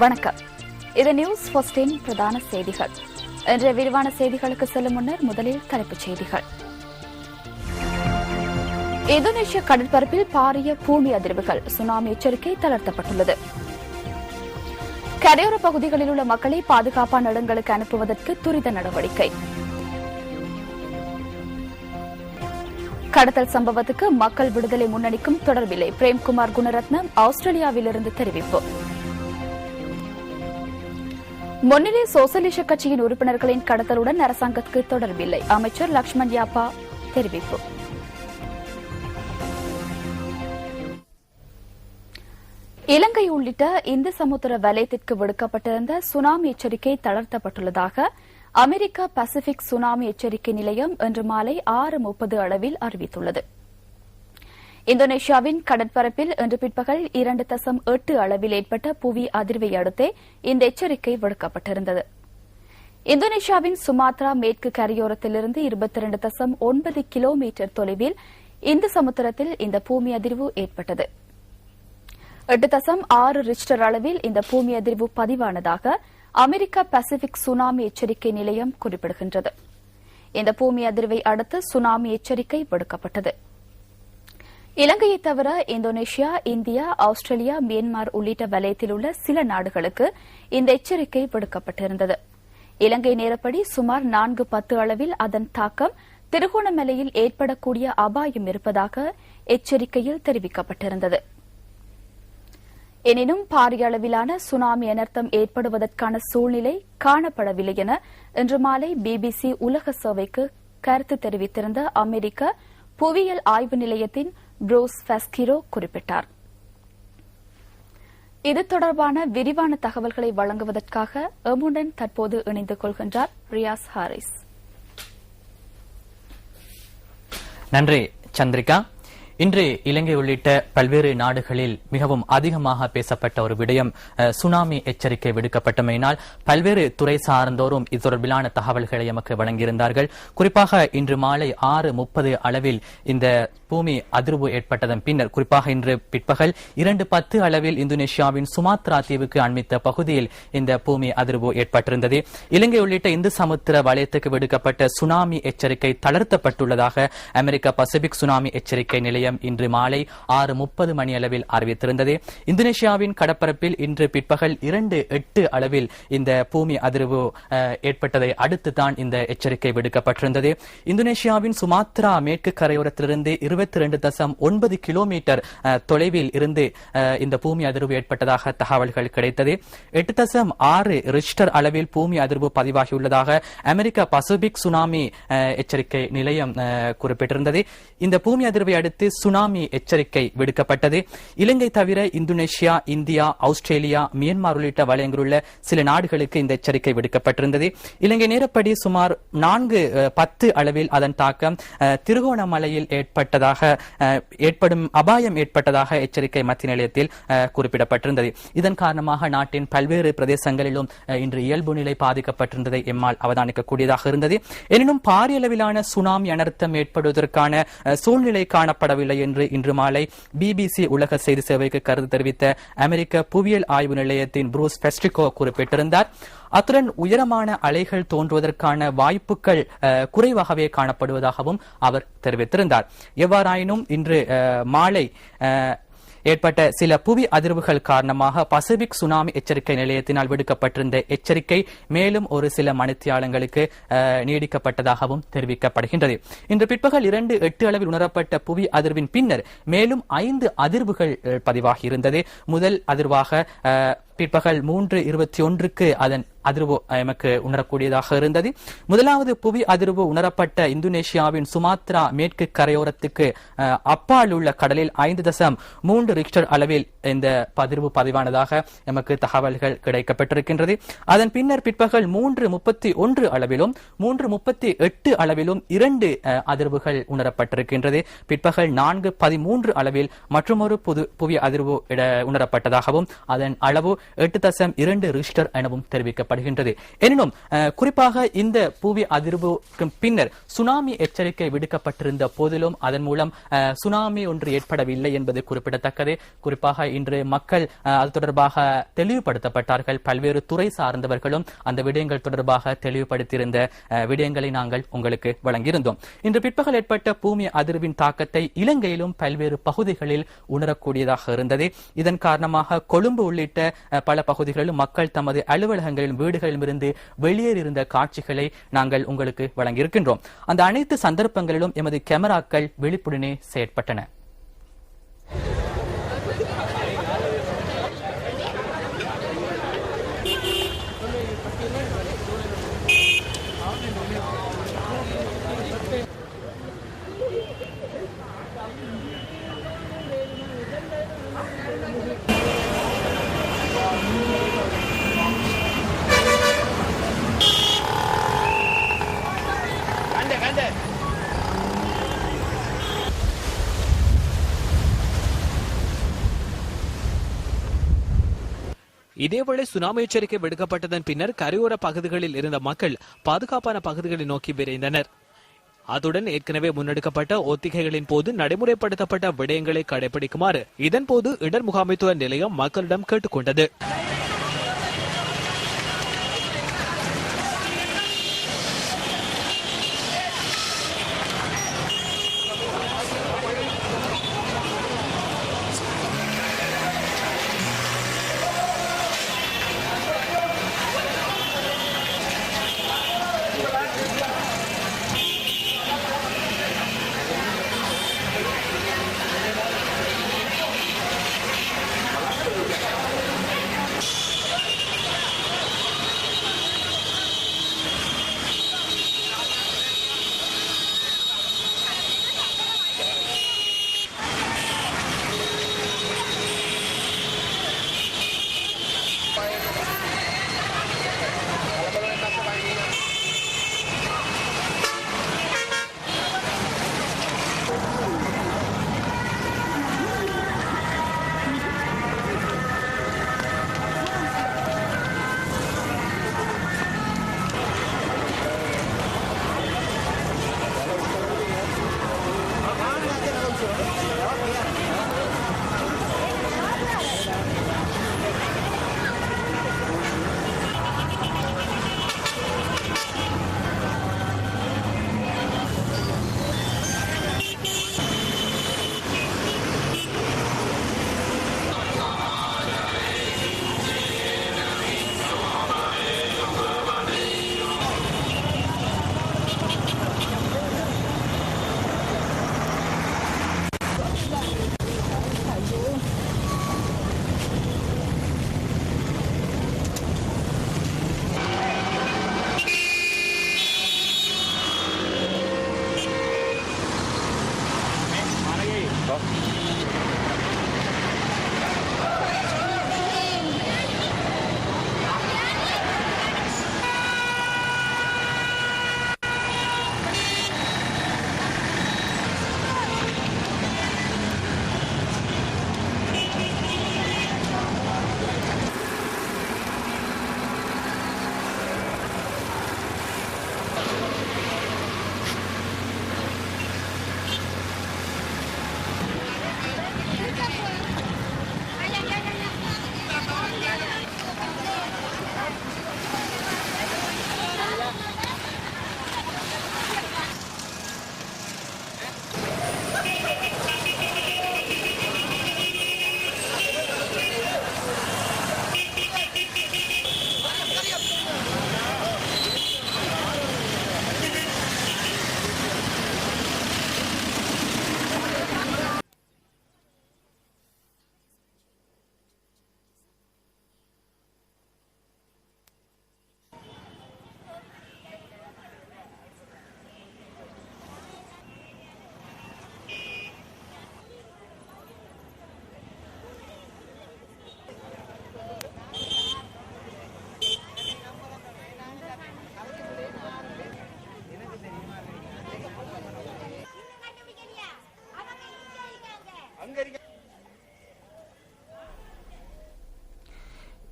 வணக்கம். இது நியூஸ் ஃபர்ஸ்டின் பிரதான செய்திகள். இன்றைய விரிவான செய்திகளுக்கு செல்லும் முன்னர் முதலில் தலைப்புச் செய்திகள். இந்தோனேஷிய கடற்பரப்பில் பாரிய பூமி அதிர்வுகள், சுனாமி எச்சரிக்கை தளர்த்தப்பட்டுள்ளது. கரையோர பகுதிகளில் உள்ள மக்களை பாதுகாப்பான இடங்களுக்கு அனுப்புவதற்கு துரித நடவடிக்கை. கடத்தல் சம்பவத்துக்கு மக்கள் விடுதலை முன்னணிக்கும் தொடர்பில்லை, பிரேம்குமார் குணரத்னம் ஆஸ்திரேலியாவிலிருந்து தெரிவிப்பு. முன்னிலை சோசலிச கட்சியின் உறுப்பினர்களின் கடத்தலுடன் அரசாங்கத்துக்கு தொடர்பில்லை, அமைச்சர் லக்ஷ்மண் யாப்பா தெரிவிப்பு. இலங்கை உள்ளிட்ட இந்து சமுத்திர வலயத்திற்கு விடுக்கப்பட்டிருந்த சுனாமி எச்சரிக்கை தளர்த்தப்பட்டுள்ளதாக அமெரிக்க பசிபிக் சுனாமி எச்சரிக்கை நிலையம் இன்று மாலை 6:30 அளவில் அறிவித்துள்ளது. இந்தோனேஷியாவின் கடற்பரப்பில் இன்று பிற்பகல் 2.8 அளவில் ஏற்பட்ட புவி அதிர்வை அடுத்தே இந்த எச்சரிக்கை விடுக்கப்பட்டிருந்தது. இந்தோனேஷியாவின் சுமாத்ரா மேற்கு கரையோரத்திலிருந்து 22.9 கிலோமீட்டர் தொலைவில் இந்து சமுத்திரத்தில் இந்த பூமி அதிர்வு ஏற்பட்டது. 8.6 ரிக்டர் அளவில் இந்த பூமி அதிர்வு பதிவானதாக அமெரிக்க பசிபிக் சுனாமி எச்சரிக்கை நிலையம் குறிப்பிடுகின்றது. இந்த பூமி அதிர்வை அடுத்து சுனாமி எச்சரிக்கை விடுக்கப்பட்டது. இலங்கையை தவிர இந்தோனேஷியா, இந்தியா, ஆஸ்திரேலியா, மியான்மர் உள்ளிட்ட வலயத்தில் உள்ள சில நாடுகளுக்கு இந்த எச்சரிக்கை விடுக்கப்பட்டிருந்தது. இலங்கை நேரப்படி சுமார் 4:10 அளவில் அதன் தாக்கம் திருகோணமலையில் ஏற்படக்கூடிய அபாயம் இருப்பதாக எச்சரிக்கையில் தெரிவிக்கப்பட்டிருந்தது. எனினும் பாரிய அளவிலான சுனாமி அனர்த்தம் ஏற்படுவதற்கான சூழ்நிலை காணப்படவில்லை என இன்று மாலை பிபிசி உலக சேவைக்கு கருத்து தெரிவித்திருந்த அமெரிக்க புவியியல் ஆய்வு நிலையத்தின் புரூஸ் ஃபெஸ்கிரோ குறிப்பிட்டார். இது தொடர்பான விரிவான தகவல்களை வழங்குவதற்காக எம்முடன் தற்போது இணைந்து கொள்கின்றார் ரியாஸ் ஹாரிஸ். நன்றி சந்திரிகா. இன்று இலங்கை உள்ளிட்ட பல்வேறு நாடுகளில் மிகவும் அதிகமாக பேசப்பட்ட ஒரு விடயம் சுனாமி எச்சரிக்கை விடுக்கப்பட்டமையினால் பல்வேறு துறை சார்ந்தோரும் இது தொடர்பிலான தகவல்களை எமக்கு வழங்கியிருந்தார்கள். குறிப்பாக இன்று மாலை 6:30 அளவில் இந்த பூமி அதிர்வு ஏற்பட்டதன் பின்னர், குறிப்பாக இன்று பிற்பகல் 2:10 அளவில் இந்தோனேஷியாவின் சுமாத்ரா தீவுக்கு அண்மித்த பகுதியில் இந்த பூமி அதிர்வு ஏற்பட்டிருந்தது. இலங்கை உள்ளிட்ட இந்து சமுத்திர வலயத்துக்கு விடுக்கப்பட்ட சுனாமி எச்சரிக்கை தளர்த்தப்பட்டுள்ளதாக அமெரிக்க பசிபிக் சுனாமி எச்சரிக்கை நிலையம் இன்று மாலை 6:30 மணி அளவில் அறிவித்திருந்தது. இந்தோனேஷியாவின் கடற்பரப்பில் இன்று பிற்பகல் 2:08 அளவில் இந்த பூமி அதிர்வு ஏற்பட்டதை அடுத்துதான் இந்த எச்சரிக்கை விடுக்கப்பட்டிருந்தது. இந்தோனேஷியாவின் சுமாத்ரா மேற்கு கரையோரத்திலிருந்து 22.9 கிலோமீட்டர் தொலைவில் இருந்து இந்த பூமி அதிர்வு ஏற்பட்டதாக தகவல்கள் கிடைத்தது. 8.6 ரிக்டர் அளவில் பூமி அதிர்வு பதிவாகியுள்ளதாக அமெரிக்க பசிபிக் சுனாமி எச்சரிக்கை நிலையம் குறிப்பிட்டிருந்தது. இந்த பூமி அதிர்வை அடுத்து சுனாமி எச்சரிக்கை விடுக்கப்பட்டது. இலங்கை தவிர இந்தோனேஷியா, இந்தியா, ஆஸ்திரேலியா, மியான்மர் உள்ளிட்ட வலயங்களில் உள்ள சில நாடுகளுக்கு இந்த எச்சரிக்கை விடுக்கப்பட்டிருந்தது. இலங்கை நேரப்படி சுமார் 4:10 அளவில் அதன் தாக்கம் திருகோணமலையில் ஏற்படும் அபாயம் ஏற்பட்டதாக எச்சரிக்கை மத்திய நிலையத்தில் குறிப்பிடப்பட்டிருந்தது. இதன் காரணமாக நாட்டின் பல்வேறு பிரதேசங்களிலும் இன்று இயல்பு நிலை பாதிக்கப்பட்டிருந்ததை எம்மால் அவதானிக்கக்கூடியதாக இருந்தது. எனினும் பாரிய அளவிலான சுனாமி அனர்த்தம் ஏற்படுவதற்கான சூழ்நிலை காணப்படவில்லை என்று இன்று மாலை பிபிசி உலக செய்தி சேவைக்கு கருத்து தெரிவித்த அமெரிக்க புவியியல் ஆய்வு நிலையத்தின் புரூஸ் ஃபெஸ்டிகோ குறிப்பிட்டிருந்தார். அத்துடன் உயரமான அலைகள் தோன்றுவதற்கான வாய்ப்புகள் குறைவாகவே காணப்படுவதாகவும் அவர் தெரிவித்திருந்தார். எவ்வாறாயினும் இன்று மாலை ஏற்பட்ட சில புவி அதிர்வுகள் காரணமாக பசிபிக் சுனாமி எச்சரிக்கை நிலையத்தினால் விடுக்கப்பட்டிருந்த எச்சரிக்கை மேலும் ஒரு சில மணித்தியாலங்களுக்கு நீடிக்கப்பட்டதாகவும் தெரிவிக்கப்படுகின்றது. இன்று பிற்பகல் 2:08 அளவில் உணரப்பட்ட புவி அதிர்வின் பின்னர் மேலும் 5 அதிர்வுகள் பதிவாகியிருந்தது. முதல் அதிர்வாக பிற்பகல் 3:21 அதன் அதிர்வு எமக்கு உணரக்கூடியதாக இருந்தது. முதலாவது புவி அதிர்வு உணரப்பட்ட இந்தோனேஷியாவின் சுமாத்ரா மேற்கு கரையோரத்துக்கு அப்பால் உள்ள கடலில் 5.3 ரிக்டர் அளவில் இந்த அதிர்வு பதிவானதாக எமக்கு தகவல்கள் கிடைக்கப்பட்டிருக்கின்றது. அதன் பின்னர் பிற்பகல் 3:31 அளவிலும் 3:38 அளவிலும் 2 அதிர்வுகள் உணரப்பட்டிருக்கின்றது. பிற்பகல் 4:13 அளவில் மற்றொரு புவி அதிர்வு உணரப்பட்டதாகவும் அதன் அளவு 8.2 ரிக்டர் எனவும் தெரிவிக்கப்பட்டது. கூறப்படுகின்றது. எனினும் குறிப்பாக இந்த புவி அதிர்வுக்கு பின்னர் சுனாமி எச்சரிக்கை விடுக்கப்பட்டிருந்த போதிலும் அதன் மூலம் சுனாமி ஒன்று ஏற்படவில்லை என்பது குறிப்பிடத்தக்கது. குறிப்பாக இன்று மக்கள் அது தொடர்பாக தெளிவுபடுத்தப்பட்டார்கள். பல்வேறு துறை சார்ந்தவர்களும் அந்த விடயங்கள் தொடர்பாக தெளிவுபடுத்தியிருந்த விடயங்களை நாங்கள் உங்களுக்கு வழங்கியிருந்தோம். இன்று பிற்பகல் ஏற்பட்ட பூமி அதிர்வின் தாக்கத்தை இலங்கையிலும் பல்வேறு பகுதிகளில் உணரக்கூடியதாக இருந்தது. இதன் காரணமாக கொழும்பு உள்ளிட்ட பல பகுதிகளிலும் மக்கள் தமது அலுவலகங்களிலும் வீடுகளிலும் இருந்து வெளியேறியிருந்த காட்சிகளை நாங்கள் உங்களுக்கு வழங்கியிருக்கின்றோம். அந்த அனைத்து சந்தர்ப்பங்களிலும் எமது கேமராக்கள் விழிப்புடனே செயற்பட்டன. இதேவேளை சுனாமி எச்சரிக்கை விடுக்கப்பட்டதன் பின்னர் கரையோர பகுதிகளில் இருந்த மக்கள் பாதுகாப்பான பகுதிகளை நோக்கி விரைந்தனர். அதுடன் ஏற்கனவே முன்னெடுக்கப்பட்ட ஒத்திகைகளின் போது நடைமுறைப்படுத்தப்பட்ட விடயங்களை கடைபிடிக்குமாறு இதன்போது இடர் முகாமைத்துவ நிலையம் மக்களிடம் கேட்டுக்கொண்டது.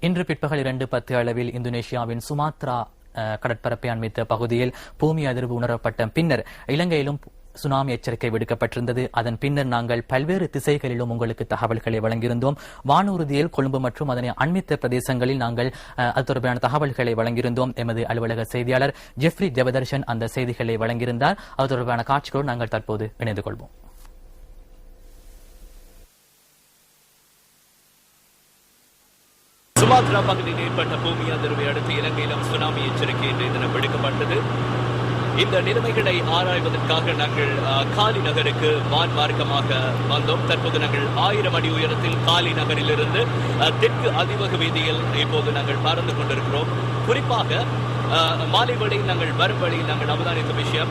இன்று பிற்பகல் 2:10 அளவில் இந்தோனேஷியாவின் சுமாத்ரா கடற்பரப்பை அண்மித்த பகுதியில் பூமி அதிர்வு உணரப்பட்ட பின்னர் இலங்கையிலும் சுனாமி எச்சரிக்கை விடுக்கப்பட்டிருந்தது. அதன் பின்னர் நாங்கள் பல்வேறு திசைகளிலும் உங்களுக்கு தகவல்களை வழங்கியிருந்தோம். வானூர்தியில் கொழும்பு மற்றும் அதனை அண்மித்த பிரதேசங்களில் நாங்கள் அது தொடர்பான தகவல்களை வழங்கியிருந்தோம். எமது அலுவலக செய்தியாளர் ஜெஃப்ரி ஜெபதர்ஷன் அந்த செய்திகளை வழங்கியிருந்தார். அது தொடர்பான காட்சிகளோடு நாங்கள் தற்போது இணைந்து கொள்வோம். சுமாத்ரா பகுதியில் ஏற்பட்ட பூமி அதிர்வை அடுத்து இலங்கையிலும் சுனாமி எச்சரிக்கை இன்றைய தினம் விடுக்கப்பட்டது. இந்த நிலைமைகளை ஆராய்வதற்காக நாங்கள் காலி நகருக்கு வான் மார்க்கமாக வந்தோம். தற்போது நாங்கள் 1000 அடி உயரத்தில் காலி நகரிலிருந்து தெற்கு அதிவக வீதியில் இப்போது நாங்கள் பறந்து கொண்டிருக்கிறோம். குறிப்பாக மாலை வழியில் நாங்கள் வரும் வழியில் நாங்கள் அவதானித்த விஷயம்,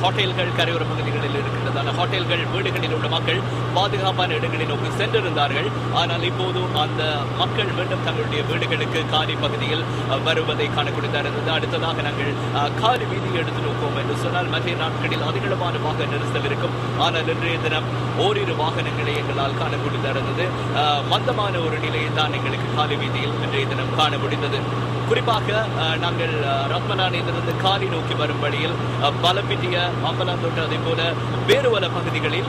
ஹோட்டல்கள் கரையோர பகுதிகளில் இருக்கின்றதான ஹோட்டல்கள், வீடுகளில் உள்ள மக்கள் பாதுகாப்பான இடங்களை நோக்கி சென்றிருந்தார்கள். ஆனால் இப்போது அந்த மக்கள் மீண்டும் தங்களுடைய வீடுகளுக்கு காலி பகுதியில் வருவதை காணக்கூடியதாக இருந்தது. அடுத்ததாக நாங்கள் காலி வீதியை எடுத்து நோக்குவோம் என்று சொன்னால் மற்ற நாட்களில் அதிகளவான வாகன நெரிசல் இருக்கும். ஆனால் இன்றைய தினம் ஓரிரு வாகனங்களை எங்களால் காணக்கூடியதாக இருந்தது. மந்தமான ஒரு நிலையை தான் எங்களுக்கு காலி வீதியில் இன்றைய தினம் காண முடிந்தது. குறிப்பாக நாங்கள் ரத்மலானிலிருந்து காலி நோக்கி வரும் வழியில் பலப்பிட்டிய, அம்பலாந்தோட்டு, அதே போல வேறு பல பகுதிகளில்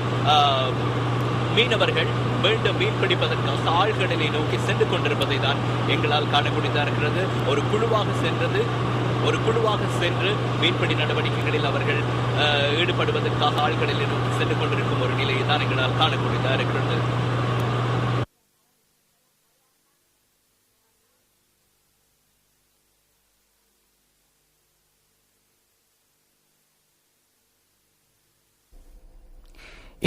மீனவர்கள் மீண்டும் மீன் பிடிப்பதற்காக ஆழ்கடலை நோக்கி சென்று கொண்டிருப்பதை தான் எங்களால் காணக்கூடியதாக இருக்கிறது. ஒரு குழுவாக சென்று மீன்பிடி நடவடிக்கைகளில் அவர்கள் ஈடுபடுவதற்காக ஆழ்கடலை நோக்கி சென்று கொண்டிருக்கும் ஒரு நிலையை தான் எங்களால் காணக்கூடியதாக இருக்கிறது.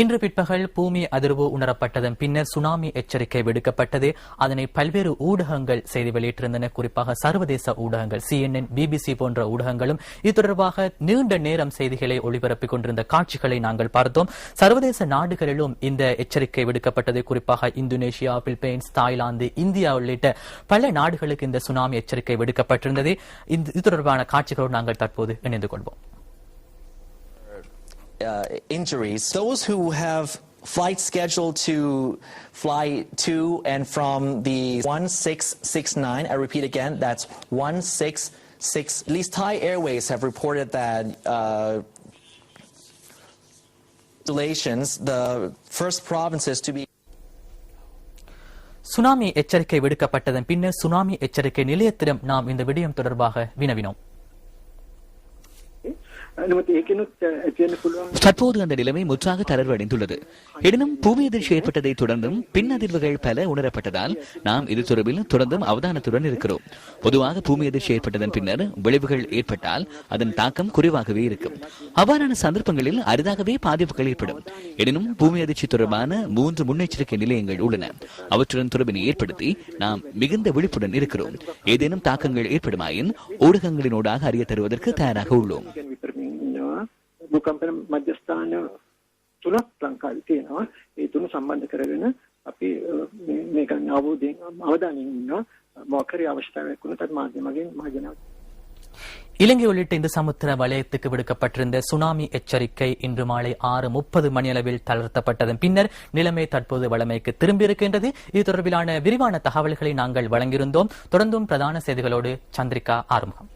இன்று பிற்பகல் பூமி அதிர்வு உணரப்பட்டதன் பின்னர் சுனாமி எச்சரிக்கை விடுக்கப்பட்டது. அதனை பல்வேறு ஊடகங்கள் செய்தி வெளியிட்டிருந்தன. குறிப்பாக சர்வதேச ஊடகங்கள், CNN, BBC போன்ற ஊடகங்களும் இது தொடர்பாக நீண்ட நேரம் செய்திகளை ஒளிபரப்பிக் கொண்டிருந்த காட்சிகளை நாங்கள் பார்த்தோம். சர்வதேச நாடுகளிலும் இந்த எச்சரிக்கை விடுக்கப்பட்டது. குறிப்பாக இந்தோனேஷியா, பிலிப்பைன்ஸ், தாய்லாந்து, இந்தியா உள்ளிட்ட பல நாடுகளுக்கு இந்த சுனாமி எச்சரிக்கை விடுக்கப்பட்டிருந்தது. இது தொடர்பான காட்சிகளோடு நாங்கள் தற்போது இணைந்து கொள்வோம். Injuries. Those who have flights scheduled to fly to and from the 1669, I repeat again, that's 166, at least Thai Airways have reported that the first provinces to be tsunami எச்சரிக்கை விடுக்கப்பட்டதன் பின்னர் சுனாமி எச்சரிக்கை நிலையத்திடம் நாம் இந்த விடயம் தொடர்பாக வினவினோம். தற்போது அந்த நிலைமை முற்றாக தளர்வடைந்துள்ளது. எனினும் பூமி அதிர்ச்சி ஏற்பட்டதை தொடர்ந்தும் பின் அதிர்வுகள் பல உணரப்பட்டதால் நாம் இது தொடர்பில் தொடர்ந்தும் அவதானத்துடன் இருக்கிறோம். பொதுவாக பூமி அதிர்ச்சி ஏற்பட்டதன் பின்னர் விளைவுகள் ஏற்பட்டால் அதன் தாக்கம் குறைவாகவே இருக்கும். அவ்வாறான சந்தர்ப்பங்களில் அரிதாகவே பாதிப்புகள் ஏற்படும். எனினும் பூமி அதிர்ச்சி தொடர்பான 3 முன்னெச்சரிக்கை நிலையங்கள் உள்ளன. அவற்றுடன் தொடர்பினை ஏற்படுத்தி நாம் மிகுந்த விழிப்புடன் இருக்கிறோம். ஏதேனும் தாக்கங்கள் ஏற்படுமாயின் ஊடகங்களினூடாக அறிய தருவதற்கு தயாராக உள்ளோம். භූකම්පන මධ්‍යස්ථාන 3ක් ලංකාවේ තියෙනවා. ඒ තුන සම්බන්ධ කරගෙන අපි මේක අවධානයෙන් ඉන්නවා. මොකක්hari අවශ්‍යතාවයක් වුණොත් අත් මාධ්‍යමකින් මහජනව இலங்கை உள்ளிட்ட இந்த சமுத்திர வலயத்துக்கு விடுக்கப்பட்டிருந்த சுனாமி எச்சரிக்கை இன்று மாலை 6:30 மணியளவில் தளர்த்தப்பட்டதன் பின்னர் நிலைமை தற்போது வழமைக்கு திரும்பியிருக்கின்றது. இது தொடர்பிலான விரிவான தகவல்களை நாங்கள் வழங்கியிருந்தோம். தொடர்ந்தும் பிரதான செய்திகளோடு சந்திரிகா ஆறுமுகம்.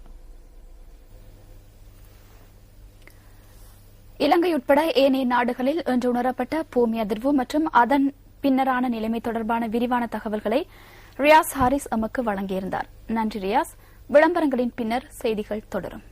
இலங்கை உட்பட ஏனைய நாடுகளில் இன்று உணரப்பட்ட பூமி அதிர்வு மற்றும் அதன் பின்னரான நிலைமை தொடர்பான விரிவான தகவல்களை ரியாஸ் ஹாரிஸ் எமக்கு வழங்கியிருந்தார். நன்றி ரியாஸ். விளம்பரங்களின் பின்னர் செய்திகள் தொடரும்.